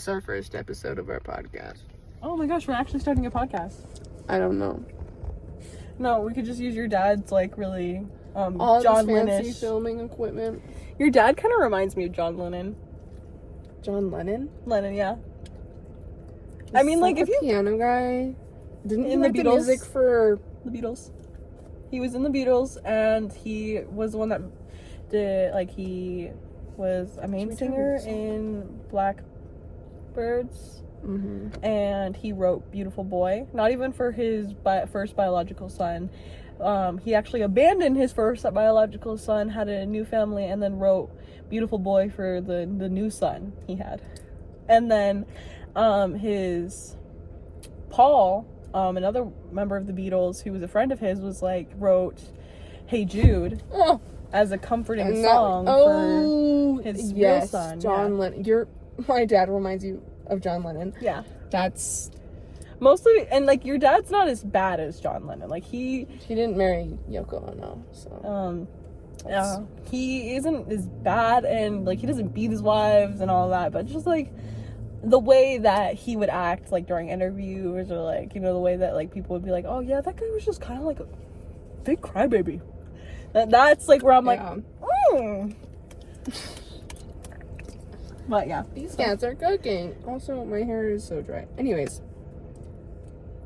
It's our first episode of our podcast. Oh my gosh, we're actually starting a podcast. I don't know. No, we could just use your dad's like really All John this fancy Lennon-ish filming equipment. Your dad kind of reminds me of John Lennon. John Lennon? Lennon, yeah. I mean, like, if you piano guy, didn't he write the music for the Beatles? He was in the Beatles, and he was the one that did, like, he was a main singer in Blackbirds. Mm-hmm. And he wrote Beautiful Boy, not even for his first biological son. He actually abandoned his first biological son, had a new family, and then wrote Beautiful Boy for the new son he had. And then his Paul, another member of the Beatles who was a friend of his, was like wrote Hey Jude as a comforting song for his real son. John Lennon. My dad reminds you of John Lennon. Yeah. That's mostly, and like your dad's not as bad as John Lennon. Like he didn't marry Yoko Ono, so yeah, he isn't as bad, and like he doesn't beat his wives and all that, but just like the way that he would act like during interviews, or like, you know, the way that like people would be like, oh yeah, that guy was just kind of like a big crybaby. That's like where I'm like, But yeah, these cats are cooking. Also, my hair is so dry. Anyways,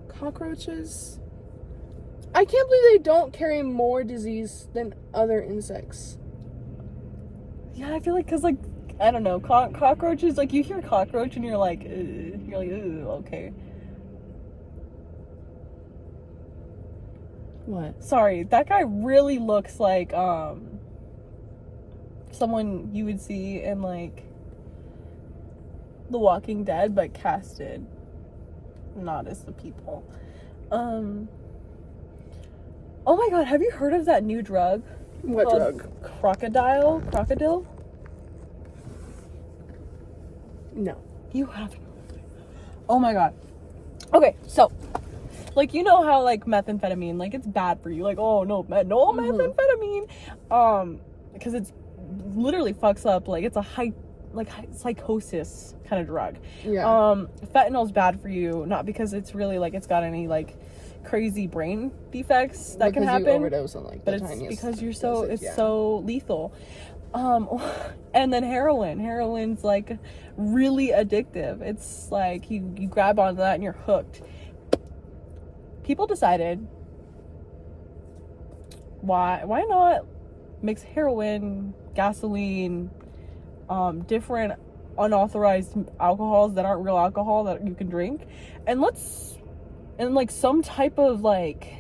cockroaches, I can't believe they don't carry more disease than other insects. Yeah, I feel like, because like, I don't know, cockroaches, like you hear cockroach and you're like, ooh, okay. What? Sorry, that guy really looks like someone you would see in like The Walking Dead, but casted not as the people. Oh my god, have you heard of that new drug? What drug? Crocodile? No. You haven't. Oh my god. Okay, so like, you know how like methamphetamine, like it's bad for you. Like, oh no, methamphetamine. Because it's literally fucks up, like it's a psychosis kind of drug. Yeah. Fentanyl's bad for you, not because it's really like it's got any like crazy brain defects that can happen. You overdose on like, but it's because you're so so lethal. And then heroin's like really addictive. It's like you grab onto that and you're hooked. People decided, why not mix heroin, gasoline, different unauthorized alcohols that aren't real alcohol that you can drink, and like some type of like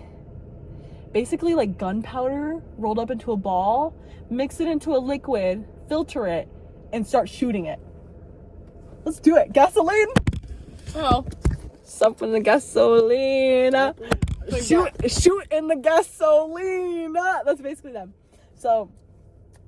basically like gunpowder rolled up into a ball, mix it into a liquid, filter it, and start shooting it. Let's do it. Gasoline. Oh. Something in the gasoline. Shoot in the gasoline. That's basically them. So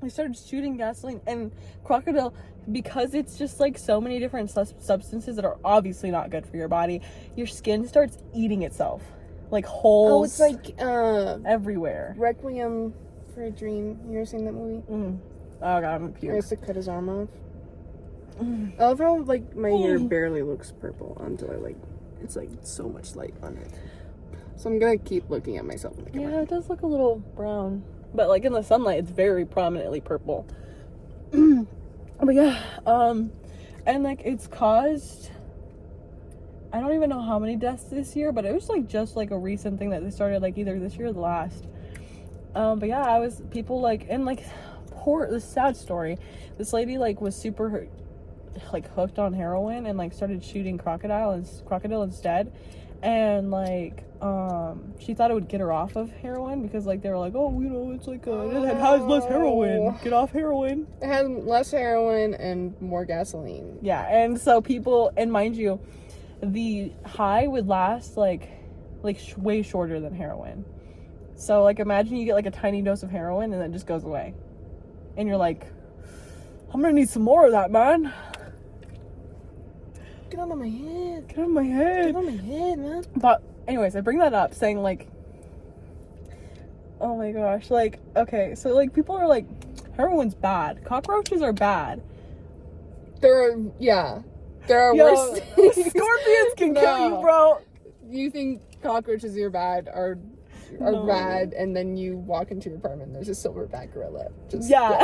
I started shooting gasoline, and crocodile, because it's just like so many different substances that are obviously not good for your body, your skin starts eating itself. Like holes. Oh, it's like everywhere. Requiem for a Dream. You ever seen that movie? Oh god, I'm puke. I used to cut his arm off. I love how like my hair barely looks purple until I like, it's like so much light on it. So I'm gonna keep looking at myself in the camera. Yeah, it does look a little brown, but like in the sunlight it's very prominently purple. But yeah, and like it's caused, I don't even know how many deaths this year, but it was like just like a recent thing that they started like either this year or the last. But yeah, people like, and like this sad story, this lady like was super like hooked on heroin and like started shooting crocodile instead, and like she thought it would get her off of heroin because like they were like, oh, you know, it's like it has less heroin, get off heroin. It has less heroin and more gasoline. Yeah, and so people, and mind you, the high would last like way shorter than heroin. So like imagine you get like a tiny dose of heroin and then it just goes away, and you're like, I'm gonna need some more of that, man. Get out of my head. Get out of my head. Get out of my head, man. But anyways, I bring that up saying like, oh my gosh, like, okay, so like people are like, heroin's bad, cockroaches are bad. Yeah. There are Yo, worse things. scorpions can kill you, No. bro. You think cockroaches are bad, are No. bad, and then you walk into your apartment and there's a silverback gorilla. Just Yeah.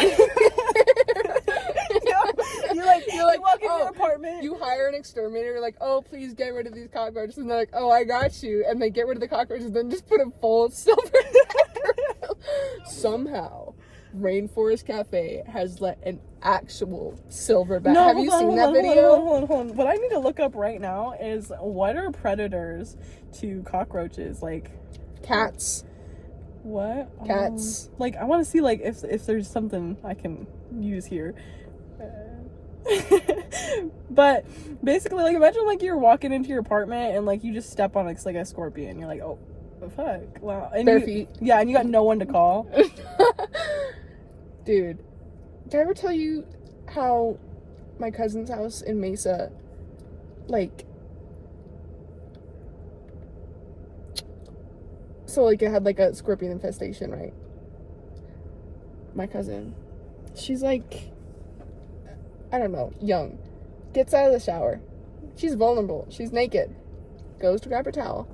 You like you walk in oh, your apartment. You hire an exterminator, you're like, oh, please get rid of these cockroaches. And they're like, oh, I got you. And they get rid of the cockroaches, then just put a full silverback gorilla. Somehow, Rainforest Cafe has let an actual silverback. No, Have you seen that video? Hold on. What I need to look up right now is what are predators to cockroaches? Like Cats. what? Cats. Like I want to see like if there's something I can use here. But basically, like imagine like you're walking into your apartment and like you just step on like a scorpion. You're like, oh, fuck, wow. And Bare feet. Yeah, and you got no one to call. Dude, did I ever tell you how my cousin's house in Mesa, like, so like it had like a scorpion infestation, right? My cousin, she's like, I don't know, young, gets out of the shower, she's vulnerable, she's naked, goes to grab her towel,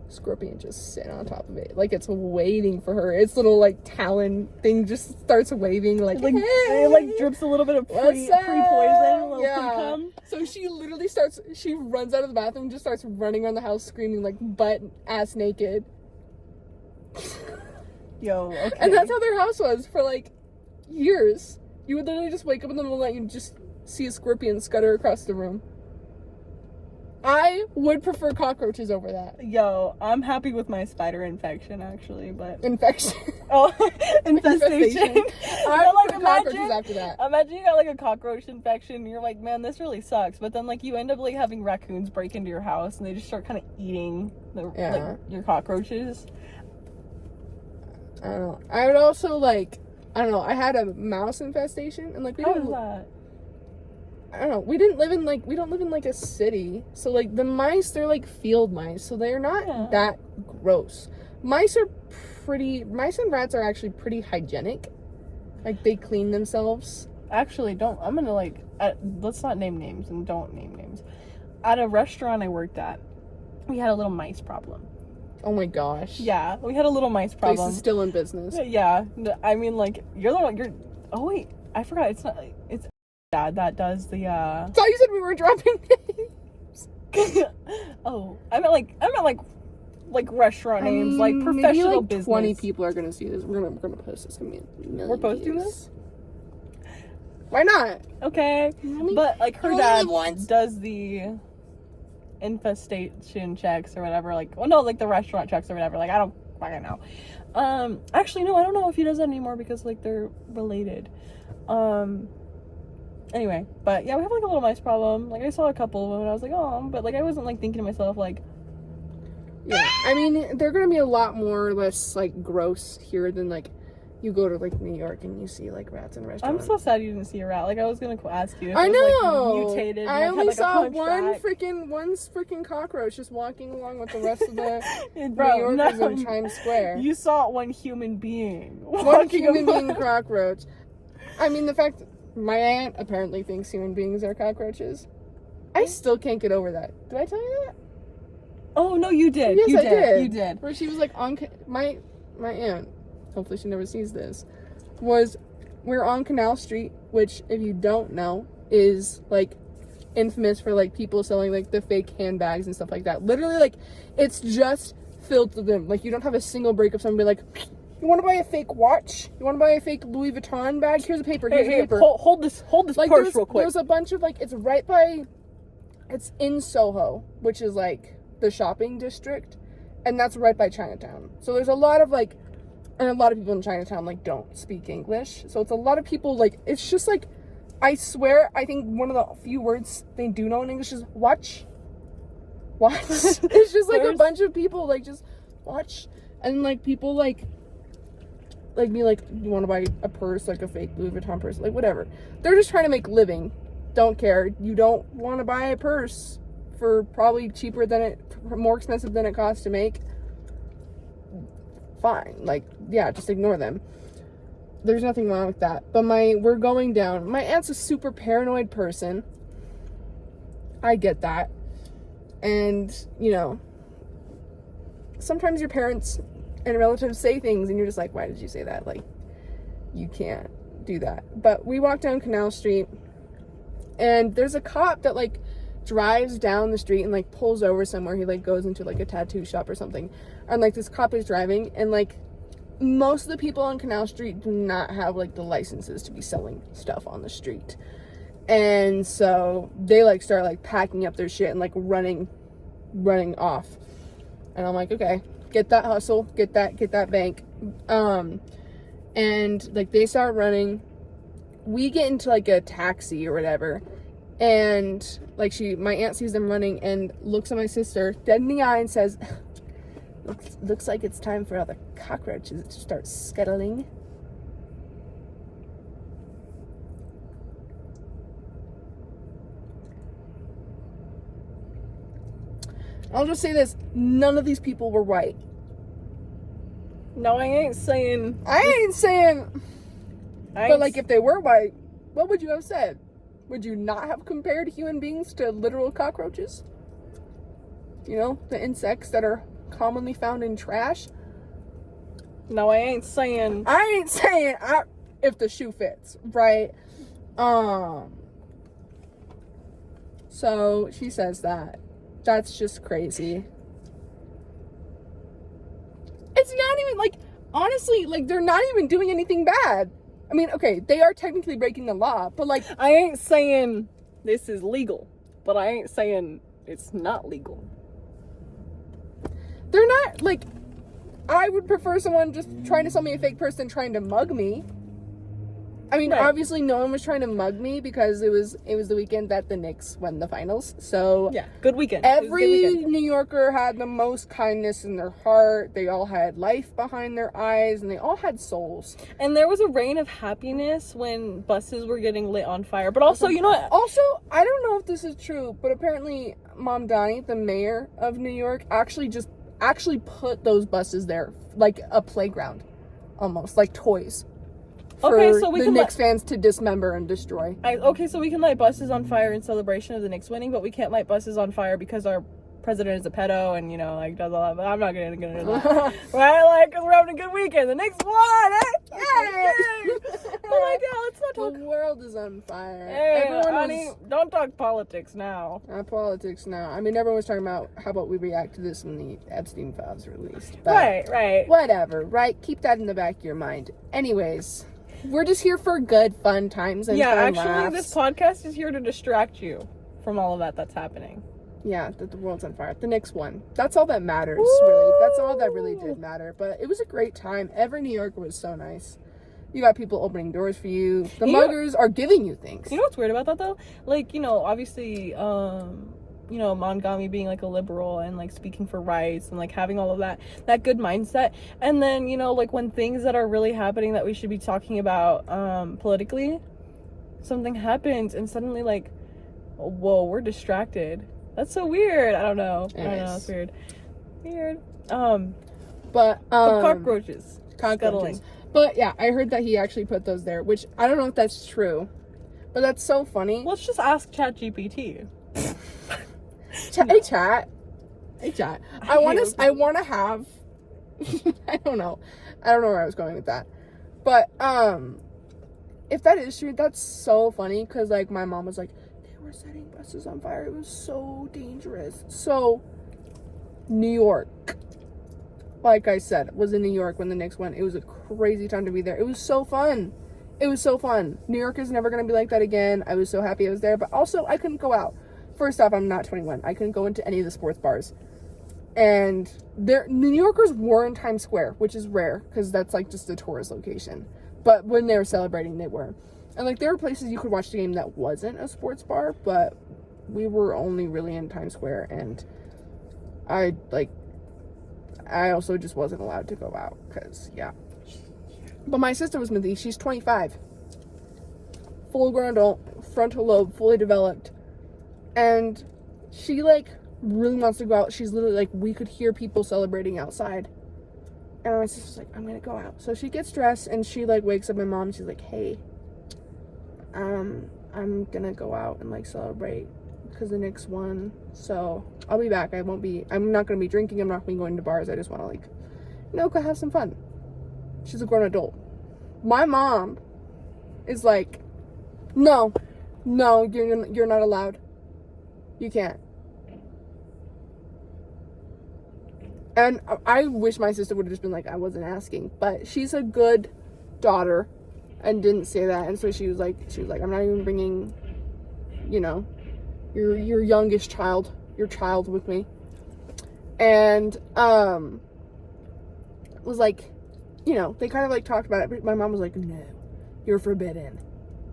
scorpion just sitting on top of it, like it's waiting for her. Its little like talon thing just starts waving, like Like hey, it like drips a little bit of pre-poison, a little yeah. pre-cum. So she literally she runs out of the bathroom and just starts running around the house screaming like butt ass naked. Yo, okay. And that's how their house was for like years. You would literally just wake up in the middle of the night and just see a scorpion scutter across the room. I would prefer cockroaches over that. Yo, I'm happy with my spider infection actually, but Infection. oh, infestation. I But, prefer cockroaches after that. Imagine you got like a cockroach infection and you're like, man, this really sucks. But then like you end up like having raccoons break into your house and they just start kind of eating like your cockroaches. I don't know. I would also like, I don't know, I had a mouse infestation and like How is that? I don't know, we don't live in like a city, so like the mice, they're like field mice, so they're not that gross. Mice and rats are actually pretty hygienic. Like they clean themselves. Actually, I'm gonna like, let's not name names and don't name names. At a restaurant I worked at, we had a little mice problem. Oh my gosh. Yeah, we had a little mice problem. Place is still in business. Yeah, I mean, like, you're the one, oh wait, I forgot, it's dad that does the, I thought you said we were dropping names. oh, I meant like restaurant names, like professional maybe like business. 20 people are gonna see this. We're gonna post this. We're posting this? Why not? Okay, but like her dad does the infestation checks or whatever, like, well, no, like the restaurant checks or whatever, like I don't fucking know. Actually no, I don't know if he does that anymore because like they're related. Anyway, but yeah, we have like a little mice problem. Like I saw a couple of them and I was like, oh, but like I wasn't like thinking to myself like, yeah, I mean they're gonna be a lot more or less like gross here than like you go to like New York and you see like rats in restaurants. I'm so sad you didn't see a rat. Like I was gonna ask you if I it know. was, like, mutated. I and, only like, had, like, saw one freaking cockroach just walking along with the rest of the New Yorkers in Times Square. You saw one human being. One human being cockroach. I mean, the fact my aunt apparently thinks human beings are cockroaches. I still can't get over that. Did I tell you that? Oh no, you did. Yes, I did. You did. Where she was like on my aunt. Hopefully she never sees this. We're on Canal Street, which if you don't know is like infamous for like people selling like the fake handbags and stuff like that. Literally, like it's just filled to them. Like you don't have a single break of somebody like, you want to buy a fake watch? You want to buy a fake Louis Vuitton bag? Here's a paper. Here's a paper. Hold this like, purse real quick. There's a bunch of like it's in Soho, which is like the shopping district, and that's right by Chinatown. So there's a lot of like, and a lot of people in Chinatown like don't speak English. So it's a lot of people like, it's just like, I swear, I think one of the few words they do know in English is watch. Watch. It's just like a bunch of people like just watch, and like people like me, like, you want to buy a purse, like a fake Louis Vuitton purse, like whatever. They're just trying to make living. Don't care. You don't want to buy a purse for probably more expensive than it costs to make. Fine. Like, yeah, just ignore them. There's nothing wrong with that. But we're going down. My aunt's a super paranoid person. I get that. And, you know, sometimes your parents and relatives say things and you're just like, why did you say that? Like, you can't do that. But we walked down Canal Street and there's a cop that like drives down the street and like pulls over somewhere. He like goes into like a tattoo shop or something. And like this cop is driving and like most of the people on Canal Street do not have like the licenses to be selling stuff on the street. And so they like start like packing up their shit and like running off. And I'm like, okay, get that hustle, get that bank. And like they start running. We get into like a taxi or whatever. And like my aunt sees them running and looks at my sister dead in the eye and says, looks like it's time for all the cockroaches to start scuttling. I'll just say this, none of these people were white. No, I ain't saying. But like if they were white, what would you have said? Would you not have compared human beings to literal cockroaches? You know, the insects that are commonly found in trash? No, I ain't saying if the shoe fits, right? So she says that. That's just crazy. It's not even like, honestly, like they're not even doing anything bad. I mean, okay, they are technically breaking the law, but like, I ain't saying this is legal, but I ain't saying it's not legal. They're not, like, I would prefer someone just trying to sell me a fake purse than trying to mug me. I mean, Obviously no one was trying to mug me because it was the weekend that the Knicks won the finals. So yeah, good weekend. Every New Yorker had the most kindness in their heart. They all had life behind their eyes and they all had souls. And there was a reign of happiness when buses were getting lit on fire. But also, you know what? Also, I don't know if this is true, but apparently Mom Donnie, the mayor of New York, actually put those buses there like a playground, almost like toys. For so the Knicks fans to dismember and destroy. So we can light buses on fire in celebration of the Knicks winning, but we can't light buses on fire because our president is a pedo and, you know, like, does all that. But I'm not going to get into that. Right? Like, because we're having a good weekend. The Knicks won, eh? Yay! But, like, yeah, let's not talk. The world is on fire. Hey, don't talk politics now. Not politics now. I mean, everyone was talking about how about we react to this when the Epstein files released. But right. Whatever, right? Keep that in the back of your mind. Anyways. We're just here for good, fun times and fun laughs. This podcast is here to distract you from all of that's happening. Yeah, that the world's on fire. The Knicks won. That's all that matters, really. That's all that really did matter. But it was a great time. Every New Yorker was so nice. You got people opening doors for you. The muggers are giving you things. You know what's weird about that, though? Like, you know, obviously, you know, Mangami being like a liberal and like speaking for rights and like having all of that good mindset. And then, you know, like when things that are really happening that we should be talking about politically, something happens and suddenly like, whoa, we're distracted. That's so weird. I don't know. It's weird. But cockroaches. Scuttling. But yeah, I heard that he actually put those there, which I don't know if that's true. But that's so funny. Let's just ask ChatGPT. Hey chat. I want to have I don't know where I was going with that, but if that is true, that's so funny because like my mom was like, they were setting buses on fire, it was so dangerous. So New York, like I said, was in New York when the Knicks won. It was a crazy time to be there. It was so fun. New York is never gonna be like that again. I was so happy I was there, but also I couldn't go out. First off, I'm not 21. I couldn't go into any of the sports bars. And New Yorkers were in Times Square, which is rare because that's like just a tourist location. But when they were celebrating, they were. And like there were places you could watch the game that wasn't a sports bar, but we were only really in Times Square. And I also just wasn't allowed to go out because, yeah. But my sister was with me. She's 25. Full-grown adult, frontal lobe, fully developed. And she, like, really wants to go out. She's literally, like, we could hear people celebrating outside. And my sister's like, I'm going to go out. So she gets dressed, and she, like, wakes up my mom. And she's like, hey, I'm going to go out and, like, celebrate because the Knicks won. So I'll be back. I'm not going to be drinking. I'm not going to be going to bars. I just want to, like, go have some fun. She's a grown adult. My mom is like, no, you're not allowed. You can't. And I wish my sister would have just been like, I wasn't asking. But she's a good daughter and didn't say that. And so she was like, I'm not even bringing, your youngest child, your child with me. And, was like, they kind of like talked about it. But my mom was like, no, you're forbidden.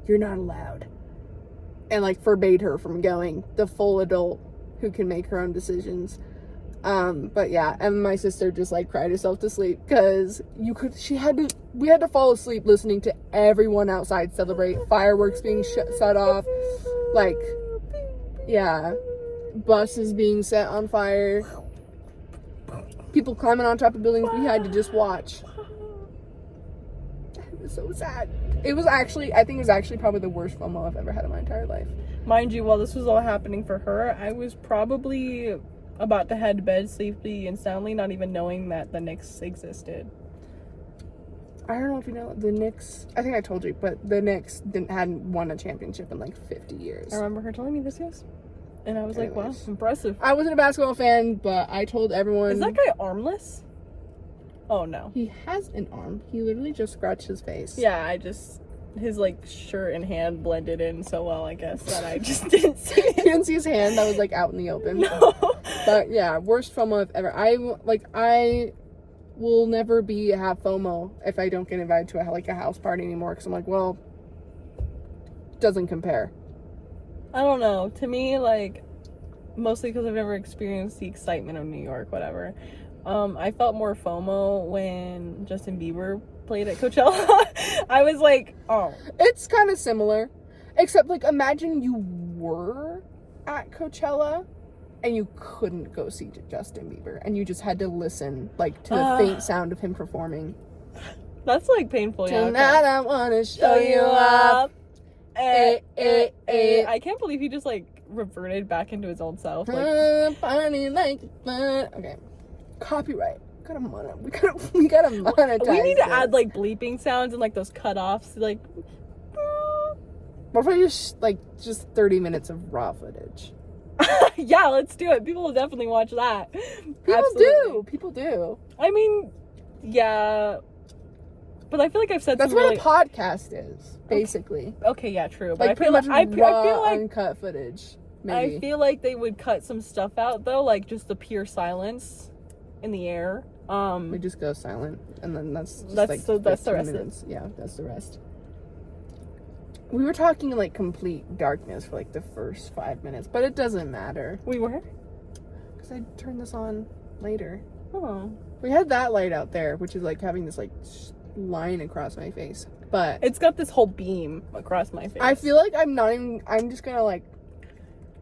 You're not allowed. And like forbade her from going, the full adult who can make her own decisions. But yeah, and my sister just like cried herself to sleep because we had to fall asleep listening to everyone outside celebrate, fireworks being set off, like, yeah, buses being set on fire, people climbing on top of buildings. We had to just watch. It was so sad. I think it was actually probably the worst FOMO I've ever had in my entire life. Mind you, while this was all happening for her, I was probably about to head to bed, sleepy and soundly, not even knowing that the Knicks existed. I don't know if you know, the Knicks, I think I told you, but the Knicks hadn't won a championship in like 50 years. I remember her telling me this, yes. And I was like, wow, impressive. I wasn't a basketball fan, but I told everyone. Is that guy armless? Oh, no. He has an arm. He literally just scratched his face. Yeah, his, like, shirt and hand blended in so well, I guess, that I just didn't see it. You didn't see his hand? That was, like, out in the open. No. But, yeah, worst FOMO I've ever. I will never have FOMO if I don't get invited to a house party anymore, because I'm like, well, doesn't compare. I don't know. To me, like, mostly because I've never experienced the excitement of New York, whatever. I felt more FOMO when Justin Bieber played at Coachella. I was like, oh. It's kind of similar. Except, like, imagine you were at Coachella and you couldn't go see Justin Bieber. And you just had to listen, like, to the faint sound of him performing. That's, like, painful, yeah. Tonight okay. I want to show you up. I can't believe he just, like, reverted back into his old self. Like, funny like fun. Okay. Copyright. We gotta monetize. We need to add like bleeping sounds and like those cutoffs. Like, what if I just 30 minutes of raw footage? Yeah, let's do it. People will definitely watch that. People do. I mean, yeah, but I feel like I've said that's what a podcast is, basically. Okay, yeah, true. But like I feel like uncut footage. Maybe. I feel like they would cut some stuff out though, like just the pure silence in the air. We just go silent, and then that's the rest. Yeah, that's the rest. We were talking in like complete darkness for like the first 5 minutes, but it doesn't matter. We were? Because I turned this on later. Oh. We had that light out there, which is like having this like line across my face, but it's got this whole beam across my face. I feel like I'm just gonna like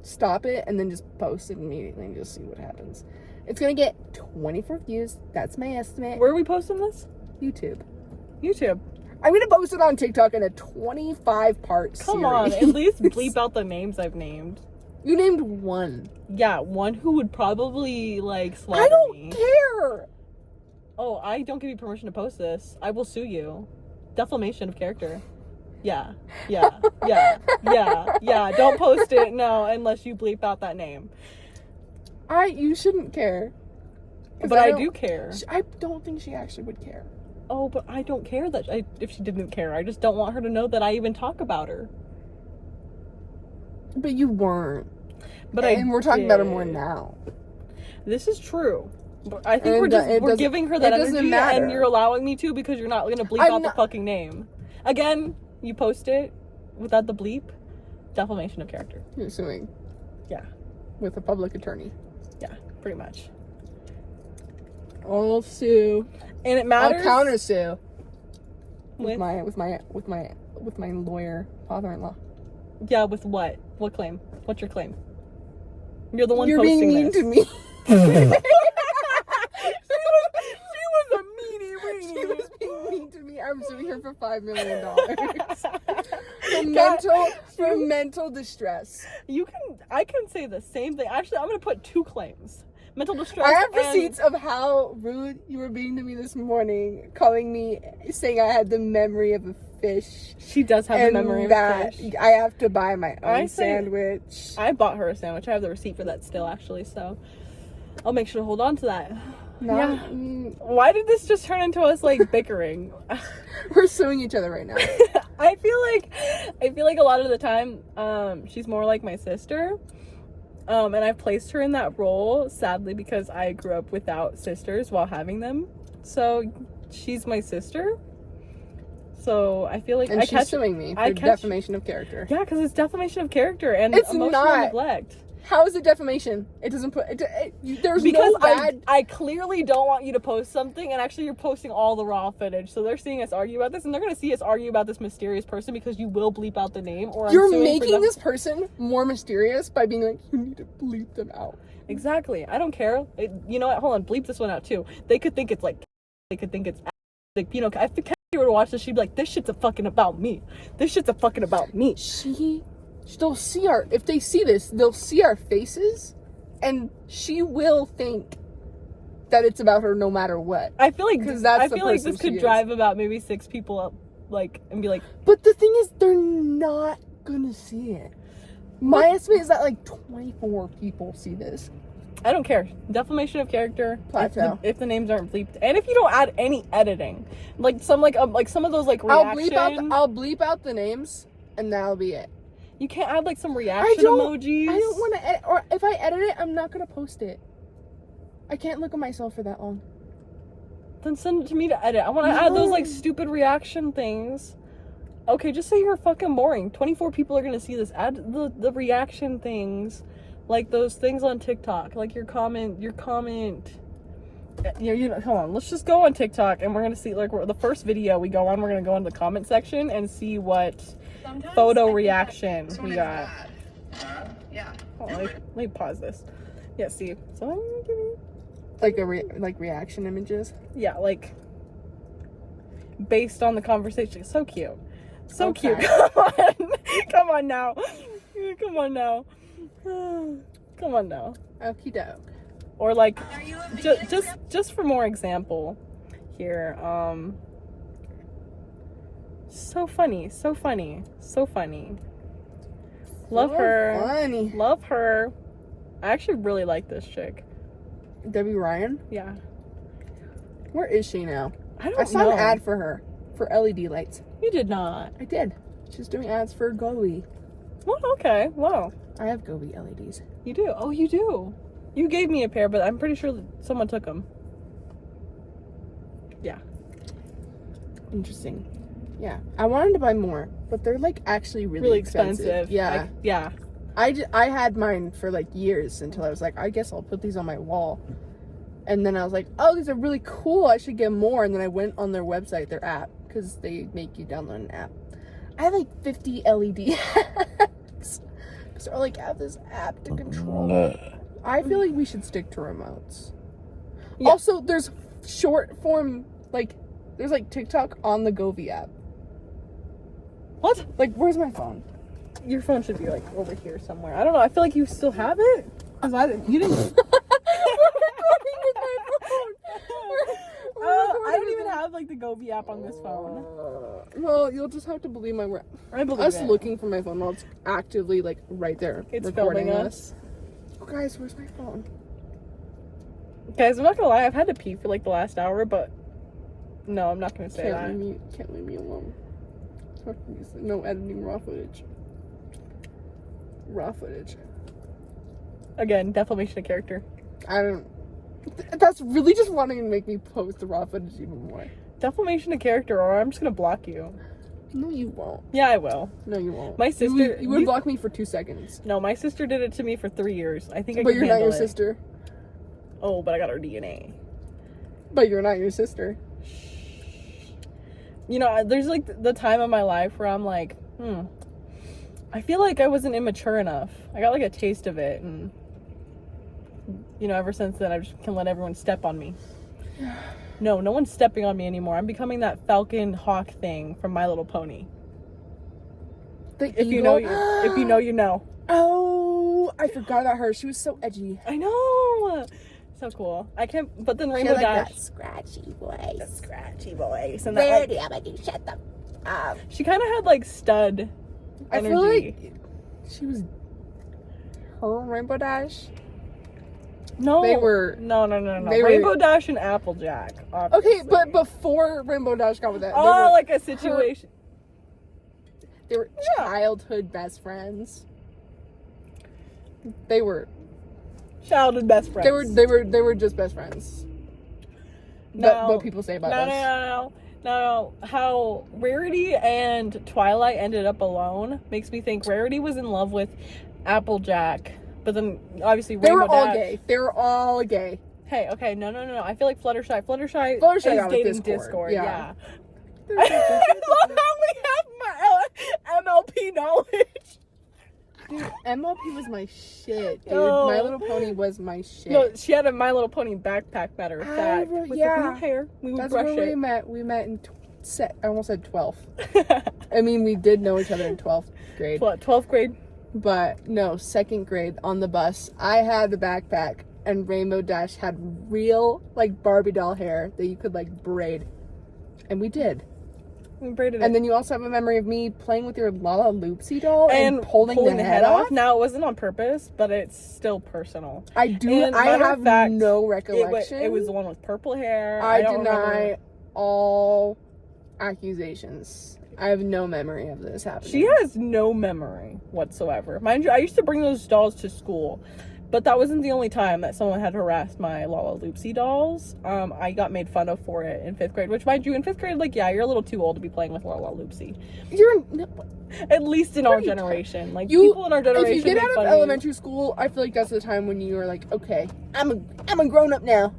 stop it and then just post it immediately and just see what happens. It's gonna get 24 views. That's my estimate. Where are we posting this? YouTube. I'm gonna post it on TikTok in a 25-part series. Come on, at least bleep out the names I've named. You named one. Yeah, one who would probably like slaughter me. I don't me. care. Oh, I don't give you permission to post this. I will sue you. Defamation of character. Yeah. Don't post it, no, unless you bleep out that name. You shouldn't care. But I do care. I don't think she actually would care. Oh, but I don't care if she didn't care. I just don't want her to know that I even talk about her. But you weren't. And we're talking about her more now. This is true. But I think we're giving her that energy, and you're allowing me to because you're not going to bleep out the fucking name. Again, you post it without the bleep. Defamation of character. You're suing. Yeah. With a public attorney. Yeah, pretty much. I'll sue. And it matters. I'll counter sue. With my lawyer father-in-law. Yeah, with what? What claim? What's your claim? You're the one posting being mean this. to me. She was a meanie weenie. She was being mean to me. I'm suing her for $5 million for mental distress. I can say the same thing. Actually, I'm gonna put 2 claims. Mental distress. I have receipts of how rude you were being to me this morning, saying I had the memory of a fish. She does have the memory of a fish. I have to buy my own sandwich. I bought her a sandwich. I have the receipt for that still, actually, so I'll make sure to hold on to that. Why did this just turn into us like bickering? We're suing each other right now. I feel like a lot of the time, she's more like my sister. And I've placed her in that role, sadly, because I grew up without sisters while having them. So she's my sister. So I feel like she's suing me for defamation of character. Yeah, because it's defamation of character and it's emotional not neglect. How is it defamation? It doesn't put there's because no bad. I clearly don't want you to post something, and actually you're posting all the raw footage, so they're seeing us argue about this, and they're gonna see us argue about this mysterious person because you will bleep out the name, or you're making this person more mysterious by being like, you need to bleep them out. Exactly. I don't care. You know what? Hold on. Bleep this one out too. They could think it's like if Kathy were to watch this, she'd be like, this shit's a fucking about me. This shit's a fucking about me. They'll see if they see this, they'll see our faces, and she will think that it's about her no matter what. I feel like this could drive about maybe 6 people up, like, and be like. But the thing is, they're not gonna see it. My estimate is that like 24 people see this. I don't care. Defamation of character. Plateau. If the names aren't bleeped, and if you don't add any editing, like some of those like reaction. I'll bleep out the names, and that'll be it. You can't add like some reaction emojis. I don't want to edit, or if I edit it, I'm not gonna post it. I can't look at myself for that long. Then send it to me to edit. I want to add those like stupid reaction things. Okay, just say you're fucking boring. 24 people are gonna see this. Add the reaction things, like those things on TikTok, like your comment. Hold on. Let's just go on TikTok, and we're gonna see like the first video we go on. We're gonna go into the comment section and see what photo reaction we got. Yeah. Hold on, let me pause this. Yeah. See. So I'm giving like reaction images. Yeah, like based on the conversation. So cute. So okay. Cute. Come on now. Come on now. Come on now. Okie doke. Or like, just for more example, here. So funny. Love her. Funny. Love her. I actually really like this chick. Debbie Ryan. Yeah. Where is she now? I saw an ad for her for LED lights. You did not. I did. She's doing ads for Gobi. Oh, okay. Wow. I have Gobi LEDs. You do? Oh, you do. You gave me a pair, but I'm pretty sure someone took them. Yeah. Interesting. Yeah. I wanted to buy more, but they're like actually really expensive. Yeah. Yeah. I had mine for like years until I was like, I guess I'll put these on my wall. And then I was like, oh, these are really cool. I should get more. And then I went on their website, their app, because they make you download an app. I have like 50 LED apps. Because I like have this app to control. I feel like we should stick to remotes. Yeah. Also, there's short form, like, there's like TikTok on the Govi app. What? Like, where's my phone? Your phone should be like over here somewhere. I don't know. I feel like you still have it. Cause you didn't. We're recording with my phone. I don't even have like the Govi app on this phone. Well, you'll just have to believe my word. I believe us it. Looking for my phone while it's actively like right there. It's recording filming us. Oh, guys, where's my phone? Guys, I'm not gonna lie. I've had to pee for like the last hour, but no, I'm not gonna say that. Can't leave me alone. No editing raw footage. Raw footage. Again, defamation of character. I don't. That's really just wanting to make me post the raw footage even more. Defamation of character, or I'm just gonna block you. No, you won't. Yeah, I will. No, you won't. My sister. You would block me for 2 seconds. No, my sister did it to me for 3 years. I think I But can you're not handle your it. sister. Oh, but I got her DNA. But you're not your sister. You know, there's like the time of my life where I'm like, I feel like I wasn't immature enough. I got like a taste of it, and you know, ever since then I just can let everyone step on me. No one's stepping on me anymore. I'm becoming that falcon hawk thing from My Little Pony. If you know, you know. Oh, I forgot about her. She was so edgy. I know. So cool. I can't. But then Rainbow Dash. That scratchy voice. That scratchy voice. And Rarity, that, I'm like, shut the up. She kind of had like stud energy. I feel like she was her Rainbow Dash. No, they were no. They Rainbow were, Dash and Applejack. Obviously. Okay, but before Rainbow Dash got with that, oh, like a situation. They were childhood best friends. They were childhood best friends. They were just best friends. That's what people say about us. No. How Rarity and Twilight ended up alone makes me think Rarity was in love with Applejack, but then obviously Rainbow Dash. They were all gay. Hey, okay, no. I feel like Fluttershy is dating Discord. Yeah. I love how we have my MLP knowledge. Dude, MLP was my shit, dude. Oh. My Little Pony was my shit. No, she had a My Little Pony backpack, matter of fact. With the blue hair. We would brush where it. we met in I almost said 12th. I mean, we did know each other in 12th grade. 12th grade? But no, 2nd grade on the bus. I had the backpack and Rainbow Dash had real, like, Barbie doll hair that you could, like, braid. And we did. We braided it. And then you also have a memory of me playing with your Lala Loopsy doll and pulling the head off. Now, it wasn't on purpose, but it's still personal. I have no recollection. It was the one with purple hair. I deny all accusations. I have no memory of this happening. She has no memory whatsoever. Mind you, I used to bring those dolls to school. But that wasn't the only time that someone had harassed my Lala Loopsy dolls. I got made fun of for it in 5th grade, which, mind you, in 5th grade, like, yeah, you're a little too old to be playing with Lala Loopsy. At least in our generation. Like, people in our generation. If you get out of elementary school, I feel like that's the time when you are like, okay, I'm a grown up now.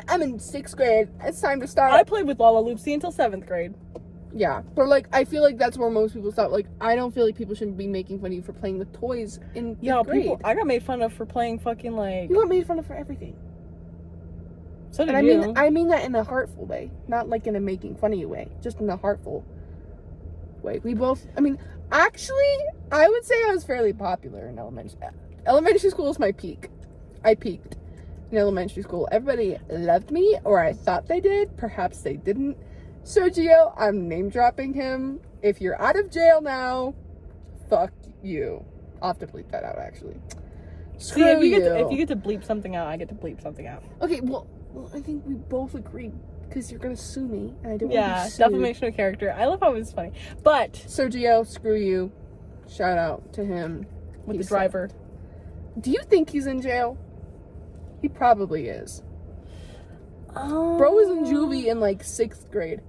I'm in 6th grade. It's time to start. I played with Lala Loopsy until 7th grade. Yeah, but like I feel like that's where most people stop. Like I don't feel like people shouldn't be making fun of you for playing with toys in 5th grade. I got made fun of for playing fucking like. You got made fun of for everything. So did you. I mean that in a heartful way, not like in a making fun of you way, just in a heartful way. We both. I mean, actually, I would say I was fairly popular in elementary. Elementary school is my peak. I peaked in elementary school. Everybody loved me, or I thought they did. Perhaps they didn't. Sergio, I'm name dropping him. If you're out of jail now, fuck you. I'll have to bleep that out, actually. Screw if you get to bleep something out, I get to bleep something out. Okay, well I think we both agreed because you're gonna sue me, and I don't want to be sued. Defamation of character. I love how it was funny, but Sergio, screw you. Shout out to him with the driver. Do you think he's in jail? He probably is. Bro was in juvie in like 6th grade.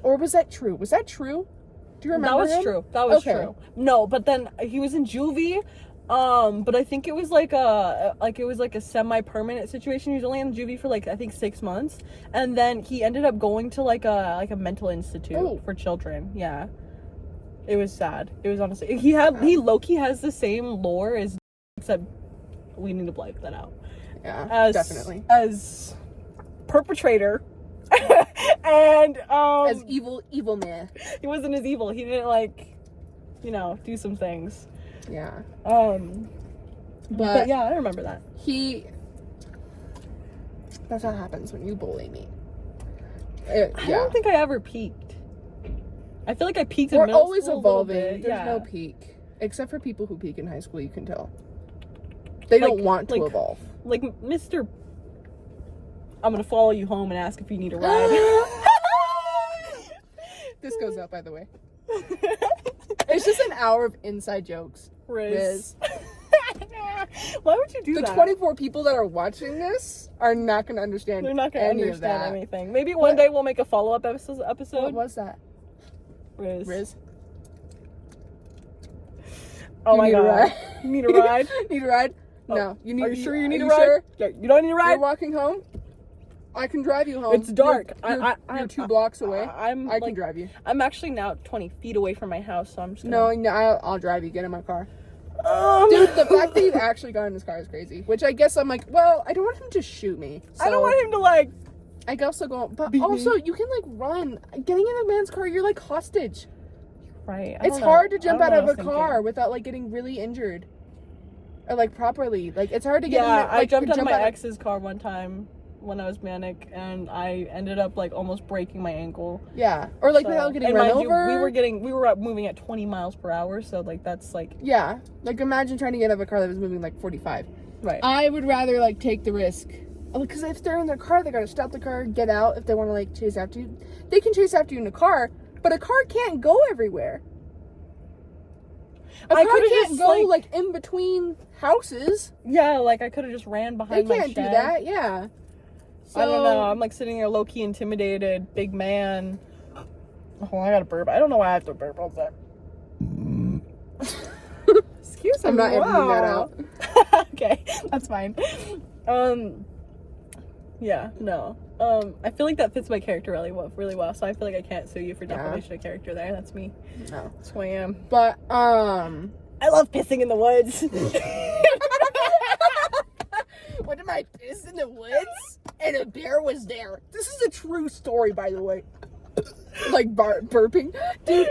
Or was that true? Was that true? Do you remember? That was true. No, but then he was in juvie. But I think it was like a semi-permanent situation. He was only in juvie for like I think 6 months, and then he ended up going to like a mental institute for children. Yeah, it was sad. It was honestly he low-key has the same lore as, except we need to bleep that out. Yeah, definitely as perpetrator. And as evil man. He wasn't as evil. He didn't like, do some things. Yeah. But yeah, I remember that. That's what happens when you bully me. I don't think I ever peaked. I feel like I peaked in middle school. We're always evolving. There's no peak. Except for people who peak in high school, you can tell. They don't want to evolve. Like Mr. I'm gonna follow you home and ask if you need a ride. This goes up, by the way. It's just an hour of inside jokes. Riz. Why would you do that? The 24 people that are watching this are not going to understand. They're not going to understand anything. Maybe one day we'll make a follow-up episode. What was that? Riz. Oh my god. You need a ride? Need a ride? No. Are you sure you need a ride? Sure? Yeah, you don't need a ride? You're walking home? I can drive you home. It's dark. You're 2 blocks away. I can drive you. I'm actually now 20 feet away from my house, so I'm just gonna... No, I'll drive you. Get in my car. Dude, the fact that you've actually got in his car is crazy. Which I guess I'm like, well, I don't want him to shoot me. So... I don't want him to, I can also go, but Beat me. also you can like run. Getting in a man's car, you're like hostage. Right. It's hard to jump out of a car without like getting really injured, or like properly. Like it's hard to get. Yeah, in the, like, I jumped out of my ex's car one time when I was manic, and I ended up like almost breaking my ankle. Yeah, or like without getting run over. We were moving at 20 miles per hour, so like that's like. Yeah, like imagine trying to get out of a car that was moving like 45. Right. I would rather like take the risk. Because if they're in their car, they gotta stop the car, get out. If they want to like chase after you, they can chase after you in a car, but a car can't go everywhere. A car can't go like in between houses. Yeah, like I could have just ran behind my shed. They can't do that. Yeah. So, I don't know. I'm like sitting there low key intimidated, big man. Oh, I gotta burp. I don't know why I have to burp all the time. Excuse me. I'm not editing that out. Okay, that's fine. Yeah, no. I feel like that fits my character really well, so I feel like I can't sue you for defamation of character there. That's me. No. That's who I am. But, I love pissing in the woods. What am I pissed in the woods? And a bear was there. This is a true story, by the way. Like burping. Dude.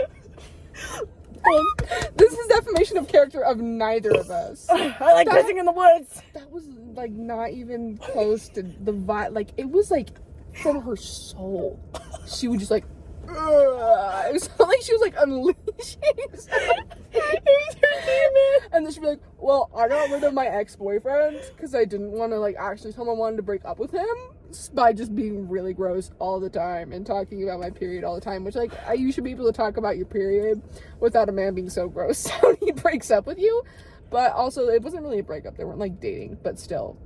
This is defamation of character of neither of us. I like pissing in the woods. That was like not even close to the vibe. Like it was like from her soul. She would just like. It was like she was like unleashing. It was her demon. And then she'd be like, "Well, I got rid of my ex-boyfriend because I didn't want to like actually tell him I wanted to break up with him by just being really gross all the time and talking about my period all the time." Which like you should be able to talk about your period without a man being so gross when he breaks up with you. But also, it wasn't really a breakup. They weren't like dating, but still,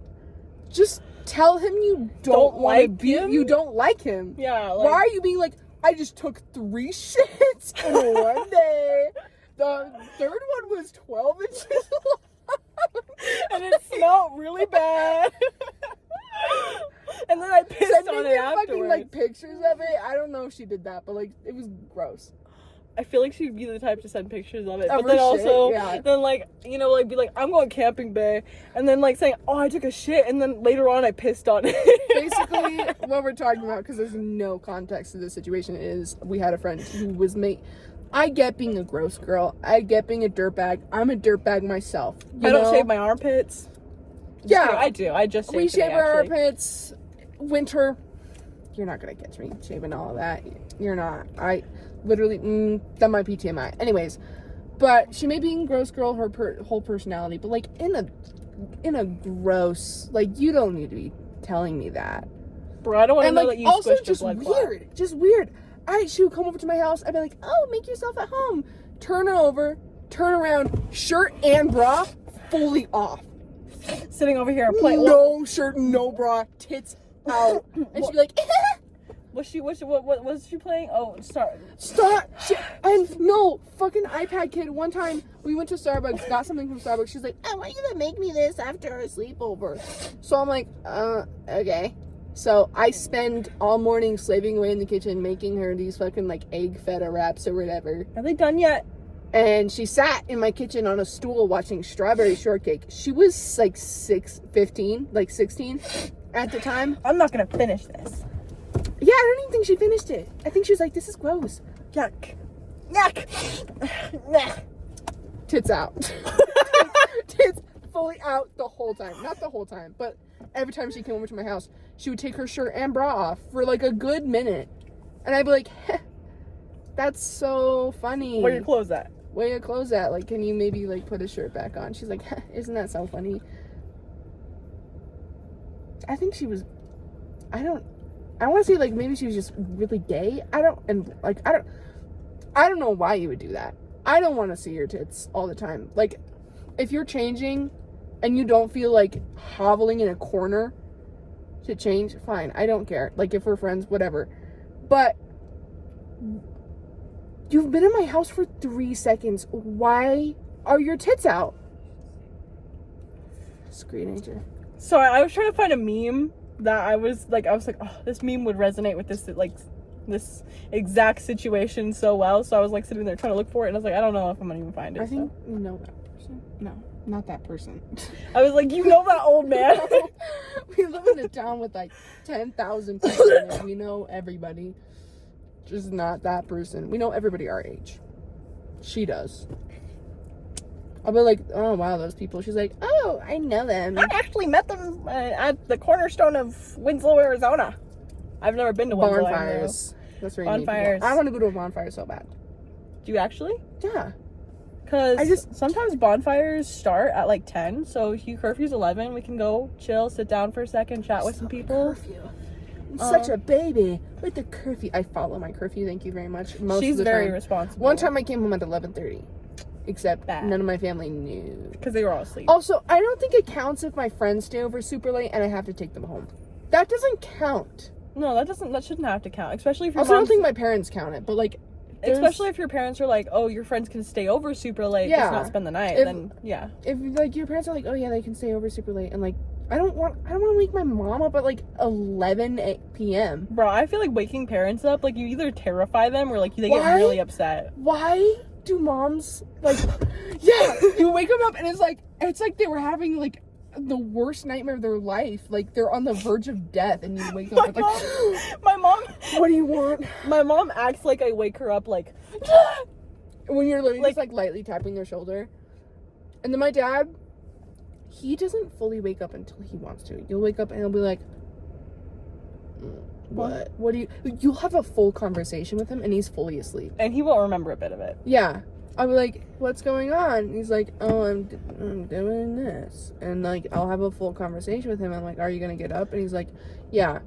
just tell him you don't want to be. You don't like him. Yeah. Like, why are you being like? I just took 3 shits in one day. The third one was 12 inches long. And it smelled really bad. And then I pissed on it afterwards. Fucking, like, pictures of it. I don't know if she did that, but, like, it was gross. I feel like she'd be the type to send pictures of it. But then also, then, like, you know, like, be like, I'm going camping, bae. And then, like, saying, oh, I took a shit. And then later on, I pissed on it. Basically, what we're talking about, because there's no context to this situation, is we had a friend who was I get being a gross girl. I get being a dirtbag. I'm a dirtbag myself. I don't shave my armpits. Yeah. I do. I just We shave our armpits. Winter, you're not going to catch me shaving all of that. You're not. I literally, that might be TMI. Anyways, but she may be a gross girl, her whole personality, but like in a gross, like you don't need to be telling me that. Bro, I don't want to know like, that you also squished just blood weird, clot. just weird. She would come over to my house. I'd be like, oh, make yourself at home. Turn her over, turn around, shirt and bra fully off. Sitting over here playing. No shirt, no bra, tits out, and she'd be like. What was she playing? Oh, start. And no, fucking iPad kid. One time we went to Starbucks, got something from Starbucks. She's like, I want you to make me this after our sleepover. So I'm like, okay. So I spend all morning slaving away in the kitchen making her these fucking like egg feta wraps or whatever. Are they done yet? And she sat in my kitchen on a stool watching Strawberry Shortcake. She was like 16 at the time. I'm not gonna finish this. Yeah, I don't even think she finished it. I think she was like, this is gross. Yuck. Yuck. Tits out. Tits fully out the whole time. Not the whole time, but every time she came over to my house, she would take her shirt and bra off for like a good minute. And I'd be like, that's so funny. Where your clothes at? Where your clothes at? Like, can you maybe like put a shirt back on? She's like, isn't that so funny? I think she was, I want to say like maybe she was just really gay. I don't know why you would do that. I don't want to see your tits all the time. Like, if you're changing and you don't feel like hoveling in a corner to change, fine. I don't care. Like, if we're friends, whatever. But you've been in my house for 3 seconds. Why are your tits out? Screen nature. So I was trying to find a meme that I was like, oh, this meme would resonate with this exact situation so well. So I was like sitting there trying to look for it, and I was like, I don't know if I'm gonna even find it. I think you know that person. No, not that person. I was like, you know that old man. We live in a town with like 10,000 people in it. We know everybody. Just not that person. We know everybody our age. She does. I'll be like, oh wow, those people. She's like, oh, I know them. I actually met them at the cornerstone of Winslow, Arizona. I've never been to Winslow. Bonfires. That's where you Bonfires. need to go. I want to go to a bonfire so bad. Do you actually? Yeah. Because sometimes bonfires start at like 10, so if you curfew's 11, we can go chill, sit down for a second, chat with some people. Curfew. I'm such a baby with the curfew. I follow my curfew. Thank you very much. She's very responsible. One time I came home at 11:30, except Bad. none of my family knew because they were all asleep. Also, I don't think it counts if my friends stay over super late and I have to take them home. That doesn't count. No, that shouldn't have to count, especially if your also, I don't think my parents count it, but like, especially if your parents are like, oh, your friends can stay over super late, just not spend the night. Then yeah. If like your parents are like, oh yeah, they can stay over super late, and like, I don't want to wake my mom up at like 11 p.m. Bro, I feel like waking parents up, like, you either terrify them or like they get really upset. Why do moms like? Yeah, you wake them up and it's like they were having like the worst nightmare of their life. Like they're on the verge of death, and you wake up and like, my mom. What do you want? My mom acts like I wake her up like when you're literally just like lightly tapping their shoulder. And then my dad, he doesn't fully wake up until he wants to. You'll wake up and he'll be like, what? What do you... You'll have a full conversation with him and he's fully asleep. And he won't remember a bit of it. Yeah. I'll be like, what's going on? And he's like, oh, I'm doing this. And like, I'll have a full conversation with him. I'm like, are you going to get up? And he's like, yeah.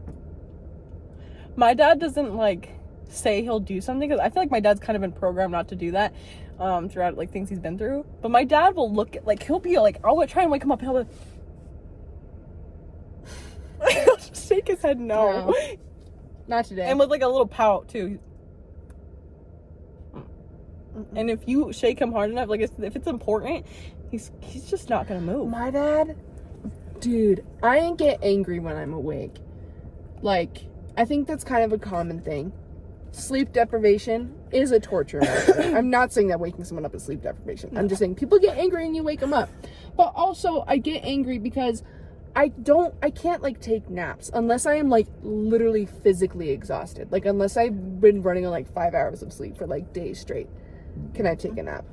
My dad doesn't like say he'll do something, because I feel like my dad's kind of been programmed not to do that throughout like things he's been through. But my dad will look at, like, he'll be like, I'll try and wake him up and he'll be he'll just shake his head no. Not today. And with like a little pout too. And if you shake him hard enough, like if it's important, he's just not gonna move. My dad, dude, I ain't get angry when I'm awake. Like, I think that's kind of a common thing. Sleep deprivation is a torture measure. I'm not saying that waking someone up is sleep deprivation. I'm just saying people get angry and you wake them up. But also, I get angry because I can't like take naps unless I am like literally physically exhausted. Like, unless I've been running on like 5 hours of sleep for like days straight, can I take a nap?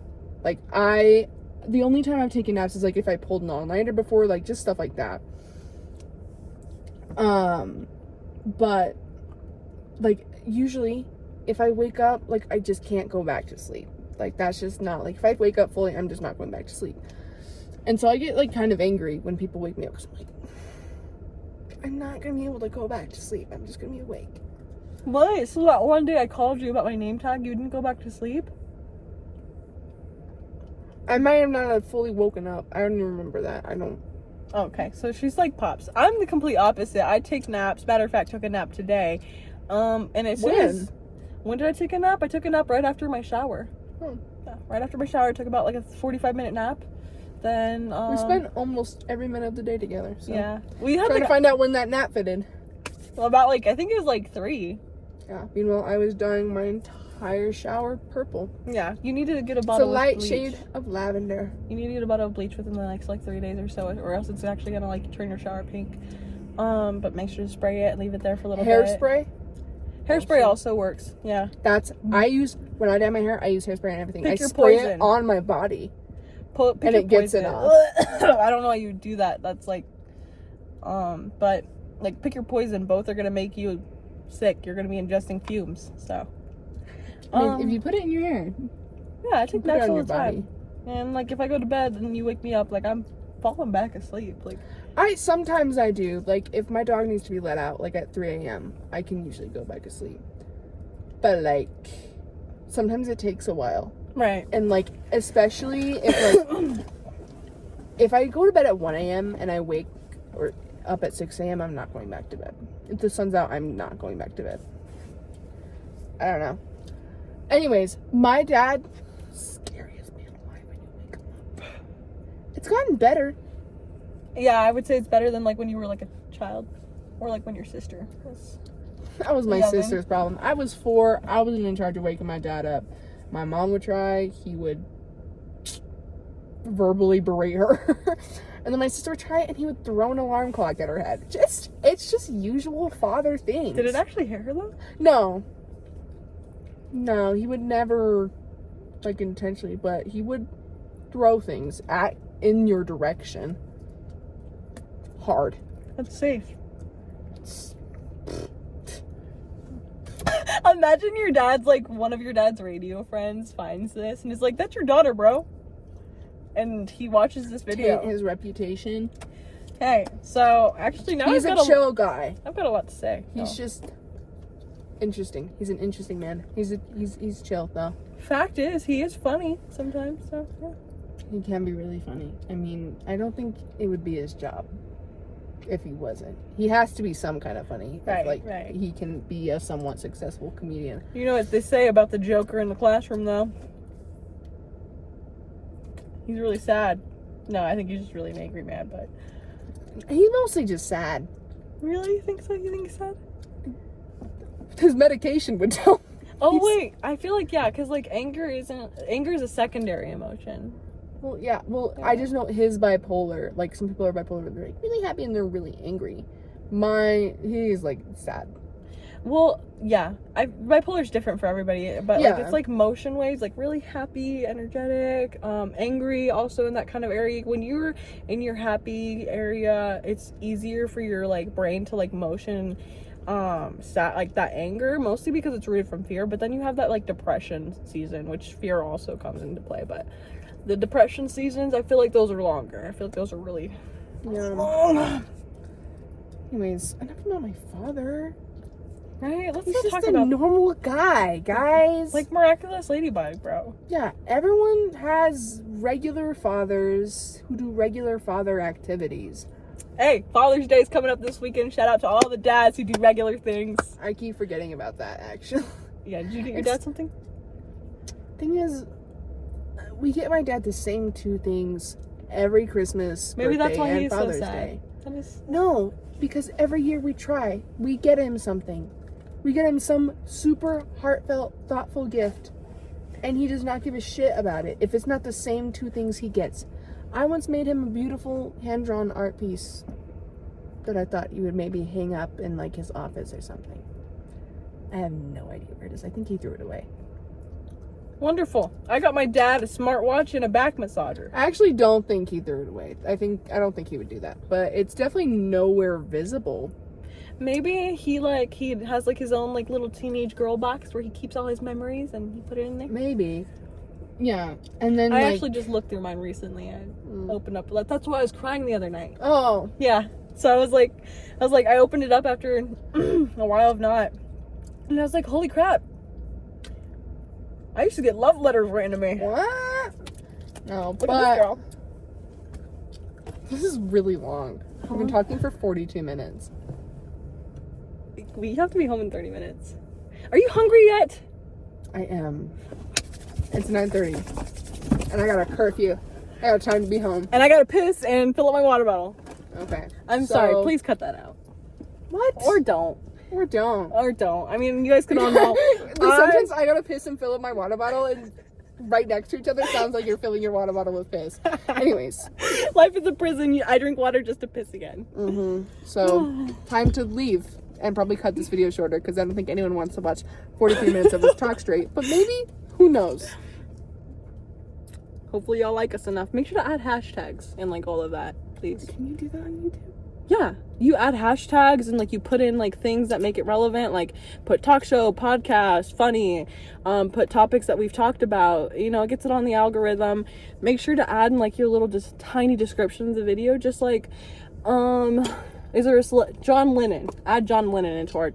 Like, the only time I've taken naps is like if I pulled an all-nighter before, like just stuff like that. But like usually if I wake up, like I just can't go back to sleep. Like, that's just not, like, if I wake up fully, I'm just not going back to sleep. And so I get like kind of angry when people wake me up, because I'm like, I'm not gonna be able to go back to sleep. I'm just gonna be awake. What? So that one day I called you about my name tag, you didn't go back to sleep? I might have not fully woken up. I don't even remember that. I don't. Okay, so she's like Pops. I'm the complete opposite. I take naps. Matter of fact, took a nap today. And as soon as... When did I take a nap? I took a nap right after my shower. Yeah, right after my shower, I took about like a 45-minute nap. Then we spent almost every minute of the day together. So. Yeah, we had trying to find out when that nap fitted. Well, about like, I think it was like 3. Yeah. Meanwhile, I was dyeing my entire shower purple. Yeah, you need to get a bottle. It's a light of bleach. shade of lavender. You need to get a bottle of bleach within the next like 3 days or so, or else it's actually gonna like turn your shower pink. But make sure to spray it and leave it there for a little bit. Hairspray. Hairspray also works. Yeah. That's I use when I dye my hair. I use hairspray and everything. Pick I your spray poison. it on my body, Pick and it gets it off. I don't know why you would do that. That's like, but like pick your poison. Both are gonna make you sick. You're gonna be ingesting fumes. So, I mean, if you put it in your hair, yeah, I take naps all the body. time. And like if I go to bed and you wake me up, like I'm falling back asleep. Like sometimes I do. Like, if my dog needs to be let out, like at 3 a.m., I can usually go back to sleep. But like, sometimes it takes a while. Right. And like, especially if like, if I go to bed at 1 a.m. and I wake or up at 6 a.m., I'm not going back to bed. If the sun's out, I'm not going back to bed. I don't know. Anyways, my dad, scariest man alive when you wake him up. It's gotten better. Yeah, I would say it's better than like when you were like a child, or like when your sister was. That was my sister's problem. I was 4. I wasn't in charge of waking my dad up. My mom would try. He would verbally berate her. And then my sister would try it, and he would throw an alarm clock at her head. It's just usual father things. Did it actually hit her though? No, he would never, like, intentionally, but he would throw things in your direction. Hard. That's safe. Imagine your dad's, like, one of your dad's radio friends finds this and is like, that's your daughter, bro. And he watches this video. His reputation. Okay, so actually now He's a chill guy. I've got a lot to say. He's just interesting. He's an interesting man. He's chill though. Fact is, he is funny sometimes, so yeah. He can be really funny. I mean, I don't think it would be his job if he wasn't. He has to be some kind of funny. Right. He can be a somewhat successful comedian. You know what they say about the Joker in the classroom, though? He's really sad. No, I think he's just really an angry man, but... He's mostly just sad. Really? You think so? You think he's sad? His medication would tell. Oh, wait. I feel like, yeah, because, like, anger is a secondary emotion. Well, yeah. I just know his bipolar. Like, some people are bipolar, they're, like, really happy and they're really angry. He's, like, sad. Well, yeah. Bipolar's different for everybody, but, like, it's, like, motion waves, like, really happy, energetic, angry, also in that kind of area. When you're in your happy area, it's easier for your, like, brain to, like, motion like that anger, mostly because it's rooted from fear. But then you have that, like, depression season, which fear also comes into play. But the depression seasons, I feel like those are longer. I feel like those are really long. Anyways, enough about my father. Right? Let's He's not just talk a about normal guy, guys. like Miraculous Ladybug, bro. Yeah, everyone has regular fathers who do regular father activities. Hey, Father's Day is coming up this weekend. Shout out to all the dads who do regular things. I keep forgetting about that, actually. Yeah, did you get your dad something? Thing is, we get my dad the same two things every Christmas, Maybe birthday, that's why and he's Father's so sad. Day. No, because every year we try. We get him something. We get him some super heartfelt, thoughtful gift, and he does not give a shit about it if it's not the same two things he gets. I once made him a beautiful hand-drawn art piece that I thought you would maybe hang up in, like, his office or something. I have no idea where it is. I think he threw it away. Wonderful. I got my dad a smartwatch and a back massager. I actually don't think he threw it away. I don't think he would do that. But it's definitely nowhere visible. Maybe he has, like, his own, like, little teenage girl box where he keeps all his memories and he put it in there. Maybe. Yeah. And then I actually just looked through mine recently. I opened up. That's why I was crying the other night. Oh. Yeah. So I was like, I opened it up after a while of not. And I was like, holy crap. I used to get love letters written to me. What? No, Look at this girl. This is really long. We've been talking for 42 minutes. We have to be home in 30 minutes. Are you hungry yet? I am. It's 9:30. And I got a curfew. I got time to be home. And I gotta piss and fill up my water bottle. Okay. I'm sorry. Please cut that out. What? Or don't. Or don't. I mean, you guys can all know. The sentence, I gotta piss and fill up my water bottle, and right next to each other sounds like you're filling your water bottle with piss. Anyways. Life is a prison. I drink water just to piss again. So, time to leave. And probably cut this video shorter, because I don't think anyone wants to watch 43 minutes of us talk straight. But maybe, who knows? Hopefully y'all like us enough. Make sure to add hashtags and, like, all of that, please. Can you do that on YouTube? Yeah, you add hashtags and, like, you put in, like, things that make it relevant, like put talk show, podcast, funny, put topics that we've talked about. You know, it gets it on the algorithm. Make sure to add in, like, your little just tiny description of the video, just like is there John Lennon? Add John Lennon into our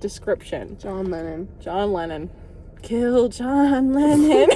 description. John Lennon. Kill John Lennon.